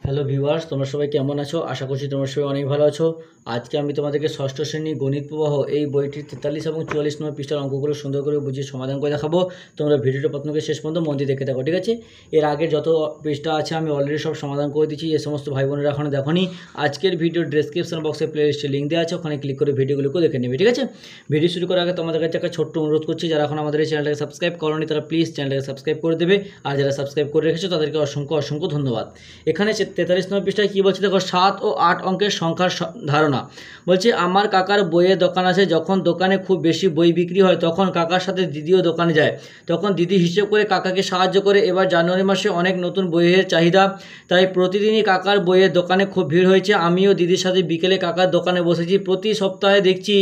Hello viewers, তোমরা সবাই কেমন আছো? আশা করছি তোমরা সবাই অনেক ভালো আছো। আজকে আমি তোমাদেরকে ষষ্ঠ শ্রেণী গণিত প্রবাহ এই বইটির 43 এবং 44 নম্বর পৃষ্ঠার অঙ্কগুলো সুন্দর করে বুঝিয়ে সমাধান করে দেখাবো। তোমরা ভিডিওটা প্রথম থেকে শেষ পর্যন্ত মন দিয়ে দেখে থাকো, ঠিক আছে? এর আগের যত পৃষ্ঠা আছে আমি অলরেডি সব সমাধান করে দিচ্ছি। যে সমস্ত ভাই বোনেরা এখনো দেখোনি, আজকের ভিডিও ডেসক্রিপশন বক্সে প্লেলিস্টে লিঙ্ক দেওয়া আছে, ওখানে ক্লিক করে ভিডিওগুলোকে দেখে নেবে, ঠিক আছে? ভিডিও শুরু করার আগে তোমাদের কাছে একটা ছোট্ট অনুরোধ করছি, যারা এখন আমাদের এই চ্যানেলটাকে সাবস্ক্রাইব করোনি তারা প্লিজ চ্যানেলটাকে সাবস্ক্রাইব করে দেবে, আর যারা সাবস্ক্রাইব করে রেখেছো তাদেরকে অসংখ্য অসংখ্য ধন্যবাদ। এখানে 43 নম্বর পৃষ্ঠায় কী বলছে দেখো, 7 ও 8 অঙ্কের সংখ্যার ধারণা। বলছে আমার কাকার বইয়ের দোকান আছে, যখন দোকানে খুব বেশি বই বিক্রি হয় তখন কাকার সাথে দিদিও দোকানে যায়, তখন দিদি হিসেব করে কাকাকে সাহায্য করে। এবার জানুয়ারি মাসে অনেক নতুন বইয়ের চাহিদা, তাই প্রতিদিনই কাকার বইয়ের দোকানে খুব ভিড় হয়েছে। আমিও দিদির সাথে বিকেলে কাকার দোকানে বসেছি। প্রতি সপ্তাহে দেখছি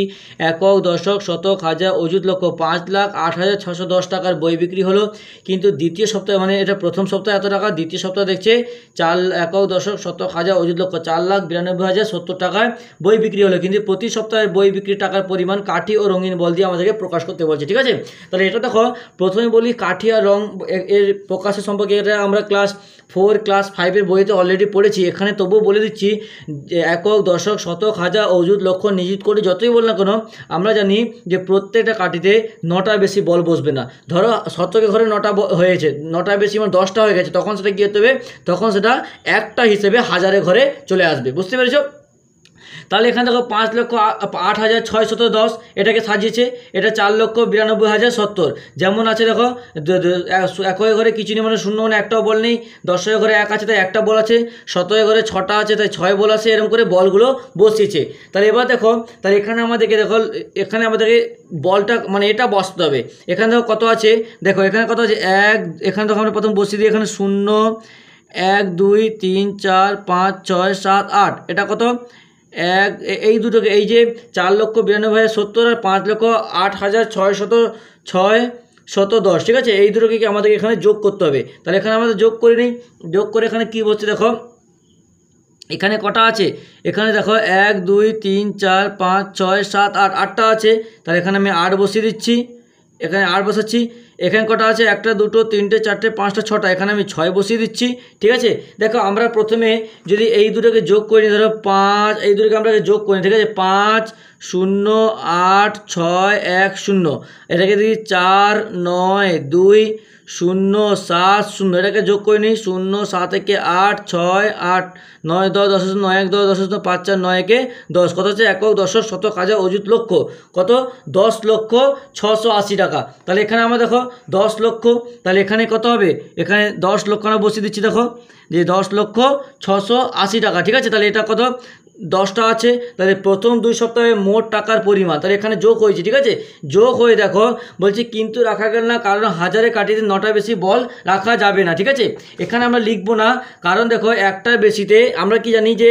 একক, দশক, শতক, হাজার, অযুত, লক্ষ 5,08,610 টাকার বই বিক্রি হলো। কিন্তু দ্বিতীয় সপ্তাহে, মানে এটা প্রথম সপ্তাহে এত টাকা, দ্বিতীয় সপ্তাহে দেখছে 4 একক, দশক, শতক, হাজার, অযুত, লক্ষ 4,92,070 টাকায় বই বিক্রি হলো। কিন্তু প্রতি সপ্তাহে বই বিক্রির টাকার পরিমাণ কাঠি ও রঙিন বল দিয়ে আমাদেরকে প্রকাশ করতে বলছে, ঠিক আছে? তাহলে এটা দেখো, প্রথমে বলি কাঠি আর রং এর প্রকাশের সম্পর্কে। এটা আমরা ক্লাস 4 ক্লাস 5-এর বইতে অলরেডি পড়েছি। এখানে তবুও বলে দিচ্ছি যে একক, দশক, শতক, হাজার, অযুত, লক্ষ নিযুত করে যতই বল না কেন, আমরা জানি যে প্রত্যেকটা কাঠিতে 9টার বেশি বল বসবে না। ধরো শতকের ঘরে 9টা হয়েছে, 9টার বেশি মানে 10টা হয়ে গেছে, তখন সেটা কী হতে হবে, তখন সেটা একটা হিসেবে হাজারের ঘরে চলে আসবে। বুঝতে পেরেছো? তাহলে এখানে দেখো 5,08,610 এটাকে সাজিয়েছে। এটা 4,92,070 যেমন আছে দেখো। একই ঘরে কিছু নেই, মানে শূন্য মানে একটাও বল নেই। দশের ঘরে 1 আছে তাই একটা বল আছে। শতকের ঘরে 6টা আছে তাই 6 বল আছে। এরকম করে বলগুলো বসিয়েছে। তাহলে এবার দেখো, তাহলে এখানে আমাদেরকে দেখো, এখানে আমাদেরকে বলটা মানে এটা বসতে হবে। এখানে দেখো কত আছে, দেখো এখানে কত আছে 1। এখানে দেখো আমরা প্রথম বসিয়ে দিই, এখানে 0, 1, 2, 3, 4, 5, 6, 7, 8। এটা কত 1, এই দুটোকে, এই যে 4,92,070 আর 5,08,610, ঠিক আছে? এই দুটোকে আমাদেরকে এখানে যোগ করতে হবে। তাহলে এখানে আমাদের যোগ করে নিই। যোগ করে এখানে কী বলছে দেখো, এখানে কটা আছে, এখানে দেখো 1, 2, 3, 4, 5, 6, 7, 8, 8টা আছে। তাহলে এখানে আমি 8 বসিয়ে দিচ্ছি, এখানে 8 বসাচ্ছি। এখানে কটা আছে, 1, 2, 3, 4, 5, 6টা, এখানে আমি 6 বসিয়ে দিচ্ছি, ঠিক আছে? দেখো আমরা প্রথমে যদি এই দুটোকে যোগ করি, ধরো 5, এই দুটোকে আমরা যোগ করি, ঠিক আছে? 5, 0, 8, 6, 1, 0। এটাকে দিই 4, 9, 2, 0, 7, 0। এটাকে যোগ করে নিই, 0, 7 একে 8, 6, 8, 9, 10, 10, 9, 1, 10, 10, 5, 4, 9 একে 10। কত হচ্ছে একক, দশক, শতক, হাজার, অযুত, লক্ষ। কত 10,06,80 টাকা। তাহলে এখানে আমরা দেখো 10 লক্ষ, তাহলে এখানে কত হবে, এখানে 10 লক্ষ আমরা বসিয়ে দিচ্ছি। দেখো যে 10,06,80 টাকা, ঠিক আছে? তাহলে এটা কত, 10টা আছে। তাহলে প্রথম 2 সপ্তাহে মোট টাকার পরিমাণ, তাহলে এখানে যোগ হয়েছে, ঠিক আছে? যোগ হয়ে দেখো বলছি কিন্তু রাখা গেল না, কারণ হাজারে কাঠিতে 9টার বেশি বল রাখা যাবে না, ঠিক আছে? এখানে আমরা লিখবো না, কারণ দেখো একটার বেশিতে আমরা কি জানি যে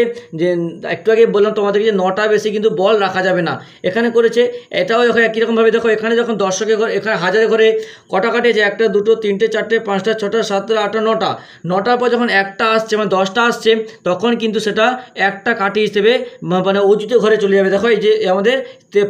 একটু আগে বললাম তোমাদেরকে যে 9টার বেশি কিন্তু বল রাখা যাবে না। এখানে করেছে, এটাও দেখো একই রকমভাবে। দেখো এখানে যখন দশকের ঘরে, এখানে হাজারের ঘরে কটা কাটিয়েছে, 1, 2, 3, 4, 5, 6, 7, 8, 9টা। 9টার পর যখন একটা আসছে, মানে 10টা আসছে, তখন কিন্তু সেটা একটা কাঠি হিসেবে মানে অযুত ঘরে চলে যাবে। দেখো এই যে আমাদের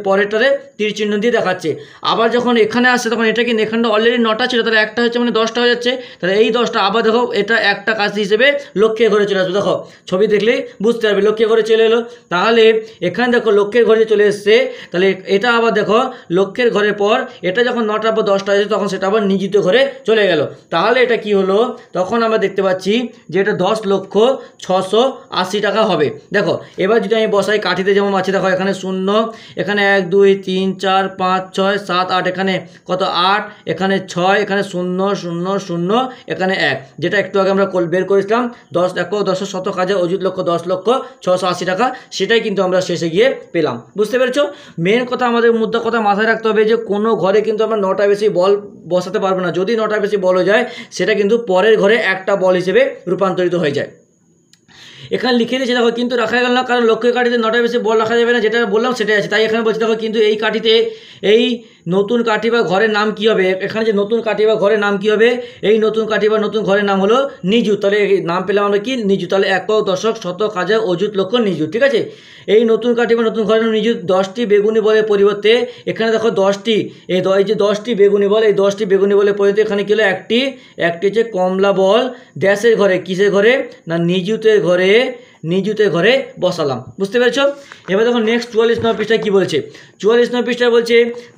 পরেরটারে তীর চিহ্ন দিয়ে দেখাচ্ছে। আবার যখন এখানে আসছে তখন এটা কিন্তু এখানটা অলরেডি 9টা ছিল, তাহলে একটা হচ্ছে মানে 10টা হয়ে যাচ্ছে। তাহলে এই 10টা আবার দেখো এটা একটা কাঠি হিসেবে লক্ষ্যের ঘরে চলে আসবে। দেখো ছবি দেখলেই বুঝতে পারবে লক্ষ্যের ঘরে চলে এলো। তাহলে এখানে দেখো লক্ষ্যের ঘরে চলে এসছে। তাহলে এটা আবার দেখো লক্ষ্যের ঘরের পর এটা যখন 9টার পর 10টা হয়েছে, তখন সেটা আবার নিযুত ঘরে চলে গেল। তাহলে এটা কি হলো, তখন আমরা দেখতে পাচ্ছি যে এটা 10,06,80 টাকা হবে। দেখো এবার যদি আমি বসাই কাঠিতে যেমন আছে, দেখো এখানে 0, এখানে 1, 2, 3, 4, 5, 6, 7, 8, এখানে কত 8, এখানে 6, এখানে 0, 0, 0, এখানে 1, যেটা একটু আগে আমরা বের করেছিলাম 10 একক, দশক, শতক, হাজার, অযুত, লক্ষ 10,06,80 টাকা। সেটাই কিন্তু আমরা শেষে গিয়ে পেলাম। বুঝতে পেরেছো? মেন কথা, আমাদের মুদ্রা কথা মাথায় রাখতে হবে যে কোনো ঘরে কিন্তু আমরা 9টার বেশি বল বসাতে পারবো না। যদি 9টার বেশি বল হয়ে যায়, সেটা কিন্তু পরের ঘরে একটা বল হিসেবে রূপান্তরিত হয়ে যায়। এখানে লিখে দিয়েছে দেখো, কিন্তু রাখা গেল না, কারণ লক্ষ্যের কাঠিতে 9টার বেশি বল রাখা যাবে না, যেটা বললাম সেটাই আছে। তাই এখানে বলছি দেখো, কিন্তু এই কাঠিতে এই নতুন কাঠি বা ঘরের নাম কি হবে? এখানে যে নতুন কাঠি বা ঘরের নাম কি হবে? এই নতুন কাঠি বা নতুন ঘরের নাম হলো নিযুত। তাহলে নাম পেলাম আমরা কি? নিযুত। তাহলে একক, দশক, শতক, হাজার, অযুত, লক্ষ, নিযুত। ঠিক আছে, এই নতুন কাঠি বা নতুন ঘরের নাম নিযুত। 10টি বেগুনি বলের পরিবর্তে এখানে দেখো 10টি, এই যে 10টি বেগুনি বল, এই 10টি বেগুনি বলের পরিবর্তে এখানে কি হলো? একটি হচ্ছে কমলা বল ড্যাশের ঘরে, কিসের ঘরে? না নিযুতের ঘরে, নিযুতের ঘরে বসালাম। বুঝতে পেরেছ? এবার দেখো নেক্সট 44 নম্বর পৃষ্ঠায় কী বলছে। 44 নম্বর পৃষ্ঠায় বলছে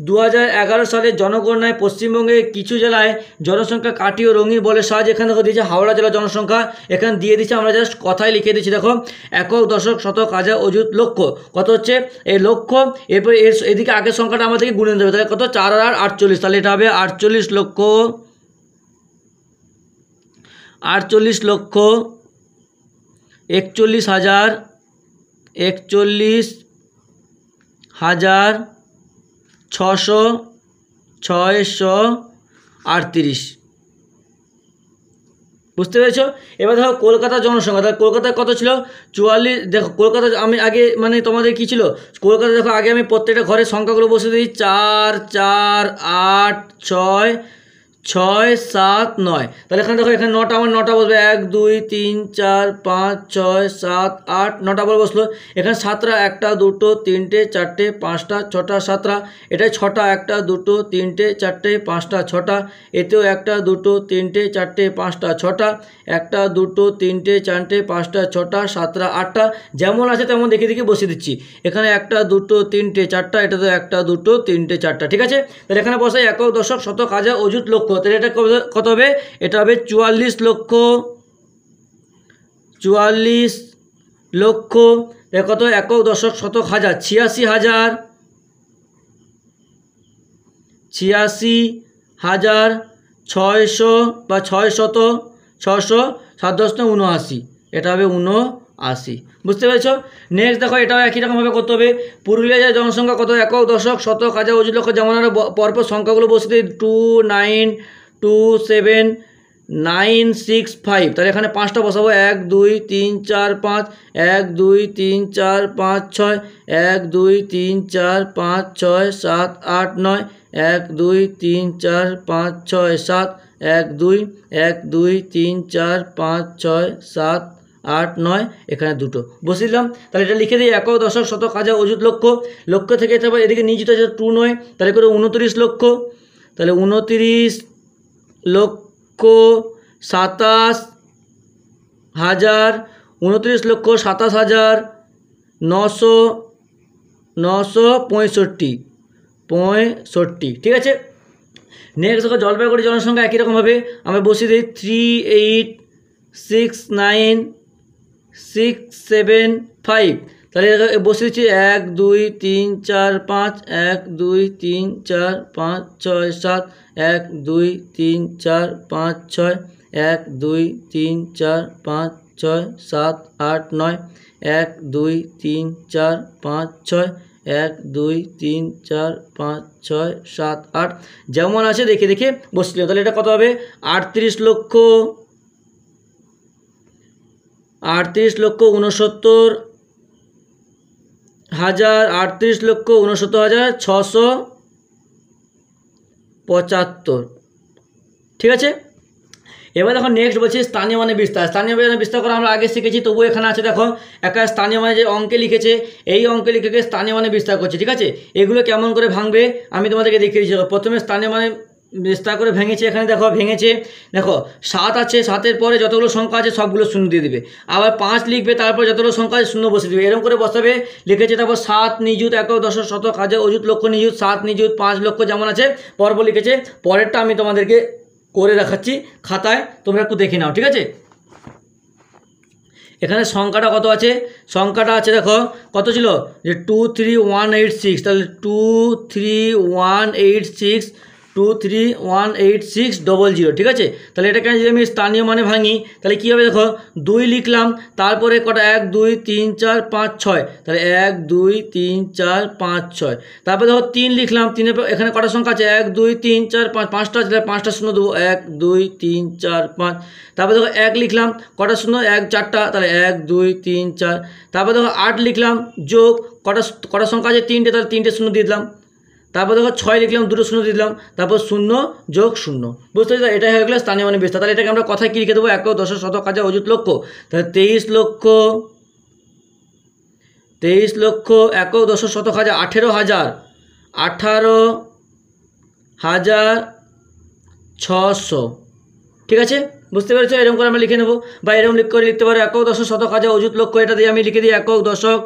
2011 সালের জনগণনায় পশ্চিমবঙ্গের কিছু জেলায় জনসংখ্যা কাঠি ও রঙিন বলের সাহায্যে, এখানে দেখো দিয়েছে হাওড়া জেলার জনসংখ্যা, এখানে দিয়ে দিচ্ছে, আমরা জাস্ট কথায় লিখে দিচ্ছি। দেখো একক, দশক, শতক, হাজার, অযুত, লক্ষ। কত হচ্ছে? এই লক্ষ, এরপরে এদিকে আগের সংখ্যাটা আমাদেরকে গুণে দেবে। তাহলে কত? 4 আর 48, তাহলে এটা হবে 48 লক্ষ, 48 লক্ষ 41,000, 41,638। বুঝতে পেরেছ? এবার দেখো কলকাতার জনসংখ্যা, তাহলে কলকাতায় কত ছিল? 44। দেখো কলকাতা আমি আগে মানে তোমাদের কী ছিল কলকাতা, দেখো আগে আমি প্রত্যেকটা ঘরের সংখ্যাগুলো বসে দিই। 4, 4, 8, 6, 6, 7, 9। তাহলে এখানে দেখো এখানে 9টা, আমার 9টা বসবে। 1, 2, 3, 4, 5, 6, 7, 8, 9টা বলে বসলো। এখানে 7টা, 1টা, 2টো, 3টে, 4টে, 5টা, 6টা, 7টা। এটাই 6টা, 1টা, 2টো, 3টে, 4টে, 5টা, 6টা। এতেও 1টা, 2টো, 3টে, 4টে, 5টা, 6টা। 1টা, 2টো, 3টে, 4টে, 5টা, 6টা, 7টা, 8টা। যেমন আছে তেমন দেখে দেখে বসিয়ে দিচ্ছি। এখানে 1টা, 2টো, 3টে, 4টা, এটা তো 1টা, 2টো, 3টে, 4টা। ঠিক আছে, তাহলে এখানে বসাই একক, দশক, শতক, হাজার, অযুত, লক্ষ। তাহলে এটা কত হবে? এটা হবে 44 লক্ষ, 44 লক্ষ কত? একক, দশক, শতক, হাজার, 86,000, 86,600 বা 600, 600, 7 10 79, এটা হবে 79। বুঝতে পেরেছ? নেক্সট দেখো এটাও একই রকমভাবে করতে হবে। পুরুলিয়া জেলার জনসংখ্যা কত? একক, দশক, শতক, হাজার, অযুত, লক্ষ। যেমন আমরা পরপর সংখ্যাগুলো বসে দিই 2927,965। তাহলে এখানে 5টা বসাবো। 1, 2, 3, 4, 5, 1, 2, 3, 4, 5, 6, 1, 2, 3, 4, 5, 6, 7, 8, 9, 1, 2, 3, 4, 5, 6, 7, 1, 2, 1, 2, 3, 4, 5, 6, 7, 8, 9, এখানে 2টো বসিয়ে দিলাম। তাহলে এটা লিখে দিই একক, দশক, শতক, হাজার, অযুত, লক্ষ। লক্ষ থেকে তারপর এদিকে নিযুত আছে 2 নয়, তাহলে করে 29 লক্ষ। তাহলে 29 লক্ষ 27,000, 29 লক্ষ 27,965। ঠিক আছে, নেক্সট দেখো জলপাইগুড়ি জনসংখ্যা একই রকমভাবে আমরা বসিয়ে দিই 38,69,675। তাহলে বসে দিচ্ছি 1, 2, 3, 4, 5, 1, 2, 3, 4, 5, 6, 7, 1, 2, 3, 4, 5, 6, 1, 2, 3, 4, 5, 6, 7, 8, 9, 1, 2, 3, 4, 5, 6, 1, 2, 3, 4, 5, 6, 7, 8 যেমন আছে দেখে দেখে বসছিল। তাহলে এটা কত হবে? 38 লক্ষ 69,000, 38 লক্ষ 69,675। ঠিক আছে, এবার দেখো নেক্সট বলছি স্থানীয় মানে বিস্তার। স্থানীয় মানে বিস্তার করা আমরা আগে শিখেছি, তবুও এখানে আছে দেখো একটা স্থানীয় মানে যে অঙ্কে লিখেছে, এই অঙ্কে লিখে স্থানীয় মানে বিস্তার করছে। ঠিক আছে, এগুলো কেমন করে ভাঙবে আমি তোমাদেরকে দেখিয়ে দিচ্ছি। প্রথমে স্থানীয় মানে বিস্তার করে ভেঙেছে। এখানে দেখো ভেঙেছে, দেখো 7 আছে, 7-এর পরে যতগুলো সংখ্যা আছে সবগুলো শূন্য দিয়ে দেবে। আবার 5 লিখবে, তারপর যতগুলো সংখ্যা আছে শূন্য বসে দেবে, এরকম করে বসাবে। লিখেছে তারপর 7 নিযুত, একক, দশক, শতক, হাজার, অযুত, লক্ষ, নিযুত। 7 নিযুত, 5 লক্ষ যেমন আছে পরপর লিখেছে। পরেরটা আমি তোমাদেরকে করে রাখাচ্ছি খাতায়, তোমরা একটু দেখে নাও। ঠিক আছে, এখানে সংখ্যাটা কত আছে? সংখ্যাটা আছে দেখো কত ছিল যে 23186। তাহলে 23186, 2318600। ঠিক আছে, তাহলে এটাকে যদি আমি স্থানীয় মানে ভাঙি তাহলে কী হবে? দেখো 2 লিখলাম, তারপরে কটা 1, 2, 3, 4, 5, 6। তাহলে 1, 2, 3, 4, 5, 6। তারপরে দেখো 3 লিখলাম, 3-এর এখানে কটা সংখ্যা আছে? 1, 2, 3, 4, 5, 5টা আছে, তাহলে 5টা শূন্য দেবো। 1, 2, 3, 4, 5। তারপরে দেখো 1 লিখলাম, কটা শূন্য? 1, 4টা, তাহলে 1, 2, 3, 4। তারপরে দেখো 8 লিখলাম, যোগ কটা সংখ্যা আছে? 3টে, তাহলে 3টে শূন্য দিয়ে দিলাম। তারপর দেখো 6 লিখলাম, দুটো শূন্য দিলাম, তারপর 0 যোগ 0। বুঝতে পারছো? এটা হয়ে গেলো স্থানীয় মানে বিস্তার। তাহলে এটাকে আমরা কথায় কী লিখে দেবো? একক, দশক, শতক, হাজার, অযুত, লক্ষ। তাহলে 23 লক্ষ একক, দশক, শতক, হাজার, 18,600। ঠিক আছে, বুঝতে পেরেছো? এরকম করে আমরা লিখে নেবো, বা এরকম করে লিখতে পারো একক, দশক, শতক, হাজার, অযুত, লক্ষ। এটা দিয়ে আমি লিখে দিই একক, দশক,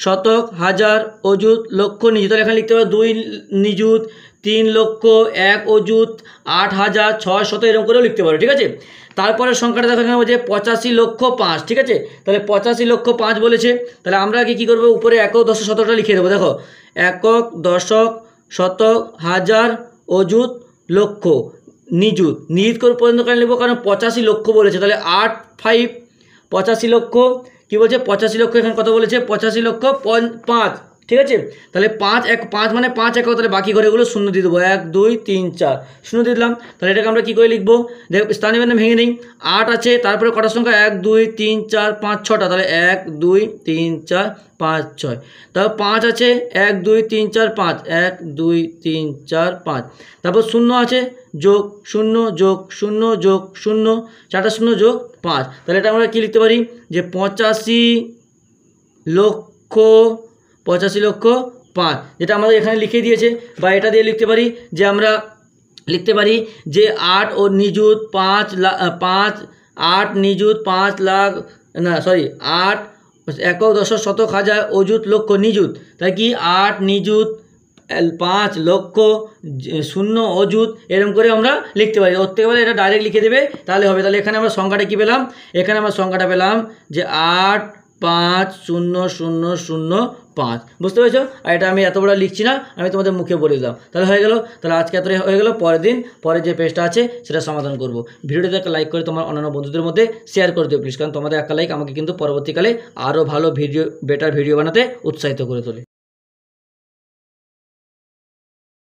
শতক, হাজার, অযুত, লক্ষ, নিযুত। তাহলে এখানে লিখতে পারো 2 নিযুত, 3 লক্ষ, 1 অযুত, 8,600, এরকম করেও লিখতে পারো। ঠিক আছে, তারপরে সংখ্যাটা দেখো এখানে বলছে 85,05,000। ঠিক আছে, তাহলে 85,05,000 বলেছে। তাহলে আমরা আগে কী করবো? উপরে একক, দশক, শতকটা লিখে দেবো। দেখো একক, দশক, শতক, হাজার, অযুত, লক্ষ, নিযুত। নিযুত করে পর্যন্ত কেন লিখবো? কারণ 85 লক্ষ বলেছে। তাহলে 8 5 85 লক্ষ। কী বলছে? 85 লক্ষ। এখানে কত বলেছে? 85 লক্ষ 5। ঠিক আছে, তাহলে 5 মানে 5 একক। তাহলে বাকি ঘরেগুলো শূন্য দিয়ে দেবো, 1 2 3 4 শূন্য দিয়ে দিলাম। তাহলে এটাকে আমরা কী করে লিখবো? দেখো স্থানীয় মানে ভেঙে নিই। 8 আছে, তারপরে কটার সংখ্যা? 1 2 3 4 5 6টা। তাহলে 1 2 3 4 5 6। তারপর 5 আছে, 1 2 3 4 5, 1 2 3 4 5। তারপর 0 আছে, যোগ 0 যোগ 0 যোগ 0, 4টা 0 যোগ 5। তাহলে এটা আমরা কী লিখতে পারি? যে 85 লক্ষ 5, যেটা আমাদের এখানে লিখে দিয়েছে। বা এটা দিয়ে লিখতে পারি যে আমরা লিখতে পারি যে 8 ও নিযুত 5 8 নিযুত 5 লাখ, না সরি 8 একক, দশক, শতক, হাজার, অযুত, লক্ষ, নিযুত। তাই কি 8 নিযুত 5 লক্ষ 0 অযুত, এরকম করে আমরা লিখতে পারি। ওর থেকে এটা ডাইরেক্ট লিখে দেবে, তাহলে হবে। তাহলে এখানে আমরা সংখ্যাটা কী পেলাম? এখানে আমরা সংখ্যাটা পেলাম যে 85005। বুঝতে পেরেছো? আর এটা আমি এত বড় লিখছি না, আমি তোমাদের মুখে বলে দিলাম। তাহলে হয়ে গেল। তাহলে আজকে এত হয়ে গেল। পরের দিন পরে যে পেজটা আছে সেটা সমাধান করব। ভিডিওটিতে একটা লাইক করে তোমার অন্যান্য বন্ধুদের মধ্যে শেয়ার করে দিও প্লিজ, কারণ তোমাদের একটা লাইক আমাকে কিন্তু পরবর্তীকালে আরও ভালো বেটার ভিডিও বানাতে উৎসাহিত করে তোলে।